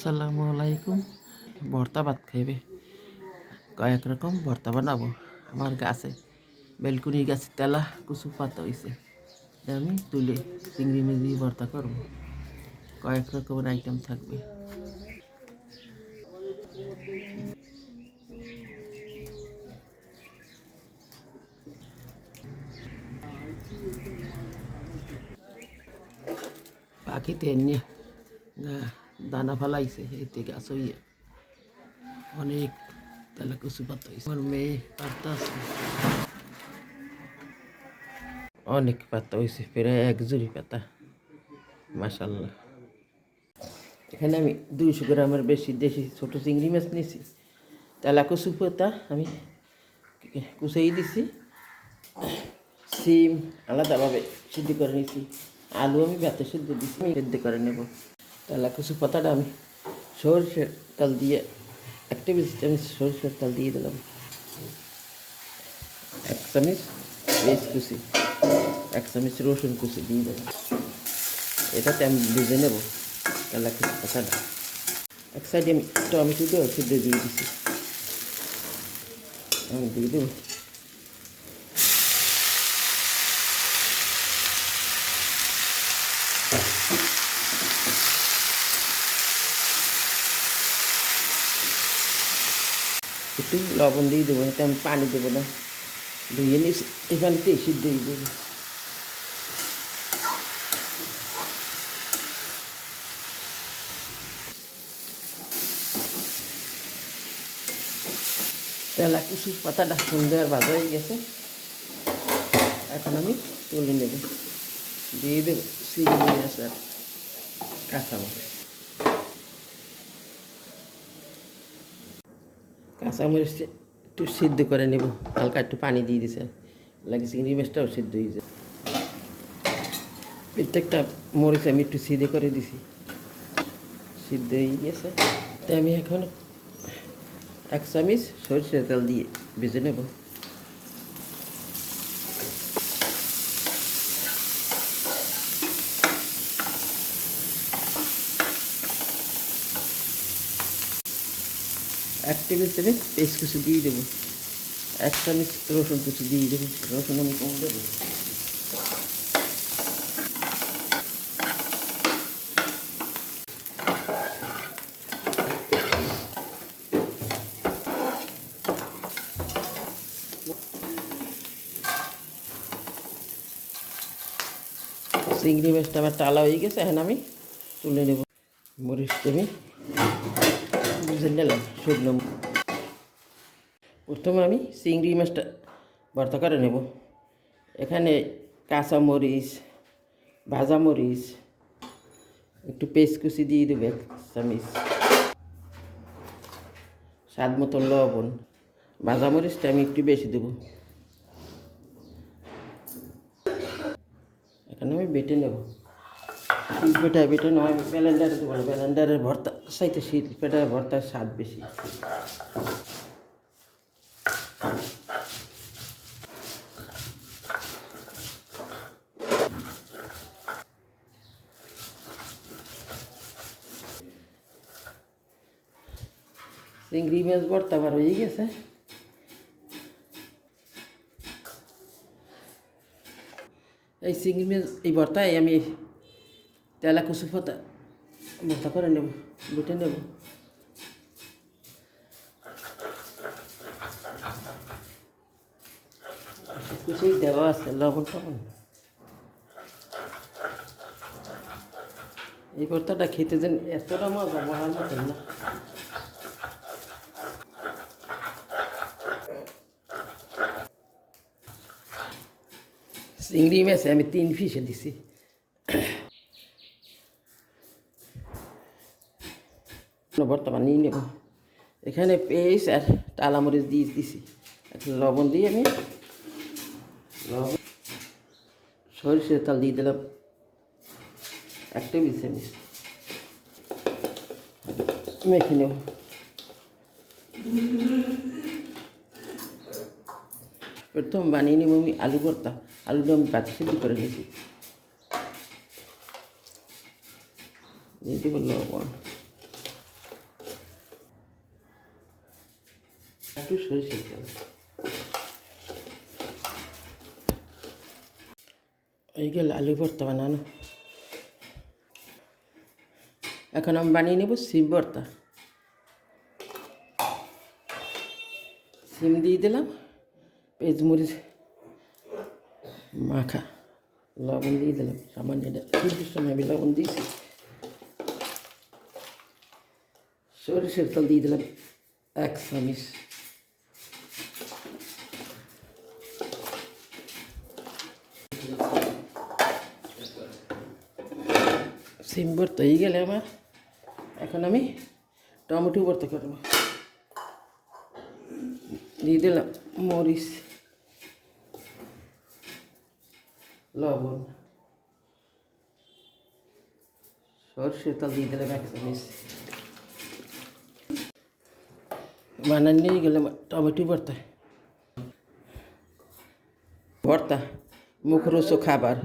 আসসালামু আলাইকুম। ভর্তা ভাত খাইবে, কয়েক রকম ভর্তা বানাবো। আমার গাছে বেলকুনি গাছে তেলা কুচু পাতা হয়েছে, আমি তুলে চিংড়ি মিংড়ি ভর্তা করবো। কয়েক রকমের আইটেম থাকবে। পাখিতে এনে দানা ফেলাইছে, এতে গাছ হইয়া অনেক তেলা কুচু পাতা হয়েছে। আমার মেয়ে পাতা আছে, অনেক পাতা হয়েছে, প্রায় 1 জুড়ি পাতা, মাশাল্লাহ। এখানে আমি 200 গ্রামের বেশি দেশি ছোট চিংড়ি মাছ নিয়েছি। তেলা কচু পাতা আমি কুচাই দিছি, সিম আলাদাভাবে সিদ্ধ করে নিয়েছি, আলু আমি ভাতে সিদ্ধ দিচ্ছি, সিদ্ধ করে নেব। তেলা কচু পাতাটা আমি সরষের তেল দিয়ে 1 টেবিল চামচ সরষের তেল দিয়ে দিলাম, 1 চামচ পেঁয়াজ কুচি, 1 চামচ রসুন কুচি দিয়ে দেবো। এটাতে আমি ভেজে নেব তেলা কচু পাতাটা। এক সাইডে আমি টমেটো দিয়ে সিদ্ধ দিয়ে দিচ্ছি, আমি দিয়ে দেবো। একটু লবণ দিয়ে দেবো, এতে আমি পানি দেবো না, ধুয়ে নিয়ে এই পানিতেই সিদ্ধ দিয়ে দেবো। তেলা কুচু পাতাটা সুন্দর ভাজা হয়ে গেছে, এখন আমি তুলে নেব। দিয়ে দেবো চিংড়ি মাছ আর কাঁচামরিচ। কাঁচামরিচ একটু সিদ্ধ করে নেব, হালকা একটু পানি দিয়ে দিছে, লাগে চিংড়ি মাছটাও সিদ্ধ হয়ে যায়। প্রত্যেকটা মরিচ আমি একটু সিদ্ধ করে দিছি, সিদ্ধ হয়ে গেছে। তাই আমি এখন 1 চামচ সরষের তেল দিয়ে ভেজে নেব। এক টেবিল চামচ পেঁয়াজ কুচি দিয়ে দেবো, 1 চামচ রসুন কুচি দিয়ে দেবো, রসুন আমি কম দেবো। চিংড়ি মাছটা আমার টালা হয়ে গেছে, এখন আমি তুলে নেব। মরিচটা আমি বুঝে নিলাম শুকনো। প্রথমে আমি চিংড়ি মাছটা ভর্তা করে নেব। এখানে কাঁচা মরিচ, ভাজা মরিচ, একটু পেস্ট কুচি দিয়ে দেবে 1 চামচ, স্বাদ মতো লবণ। ভাজা মরিচটা আমি একটু বেশি দেবো। এখানে আমি বেটে নেব, শিলপেটায় বেটে নেব, আমি ব্লেন্ডারে দেবো না, ব্লেন্ডারের ভর্তা চাইতে শিলপেটায় ভর্তার স্বাদ বেশি। চিংড়ি মাছ ভর্তা আবার হয়ে গেছে। এই চিংড়ি মাছ এই ভর্তায় আমি তেলা কচু পাতা ভর্তা করে নেব, বেটে নেব। কিছুই দেওয়া আছে, লবণ টবণ। এই ভর্তাটা খেতে যেন এতটা মজা, বলার মতন না। চিংড়ি মাছে আমি 3 পিসে দিছি। ভর্তা বানিয়ে নেব। এখানে পেঁয়াজ আর টালামরিচ দিয়ে দিছি, এখন লবণ দিয়ে আমি সরিষার তেল দিয়ে দিলাম 1 টেবিল চামচ, মেখে নেব। প্রথম বানিয়ে নেব আমি আলু ভর্তা। আলুটা আমি ভাতে সিদ্ধ করে নিয়েছি, দিয়ে দেবো লবণ, একটু সরিষার তেল। এই গেল আলু ভর্তা বানানো। এখন আমি বানিয়ে নেব সিম ভর্তা। সিম দিয়ে দিলাম, পেঁয়াজমরিচ মাখা, লবণ দিয়ে দিলাম সামান্য, এটা কিন্তু সময় আমি লবণ দিয়েছি। সরিষার তেল দিয়ে দিলাম 1 চামচ। সিম ভর্তা হয়ে গেলে আমার, এখন আমি টমেটো ভর্তা করব। দিয়ে দিলাম মরিচ, লবণ, সরষের তেল দিয়ে দিলাম 1 চামচ। বানান নিয়ে গেলাম টমেটো ভর্তা। ভর্তা মুখরোচক খাবার।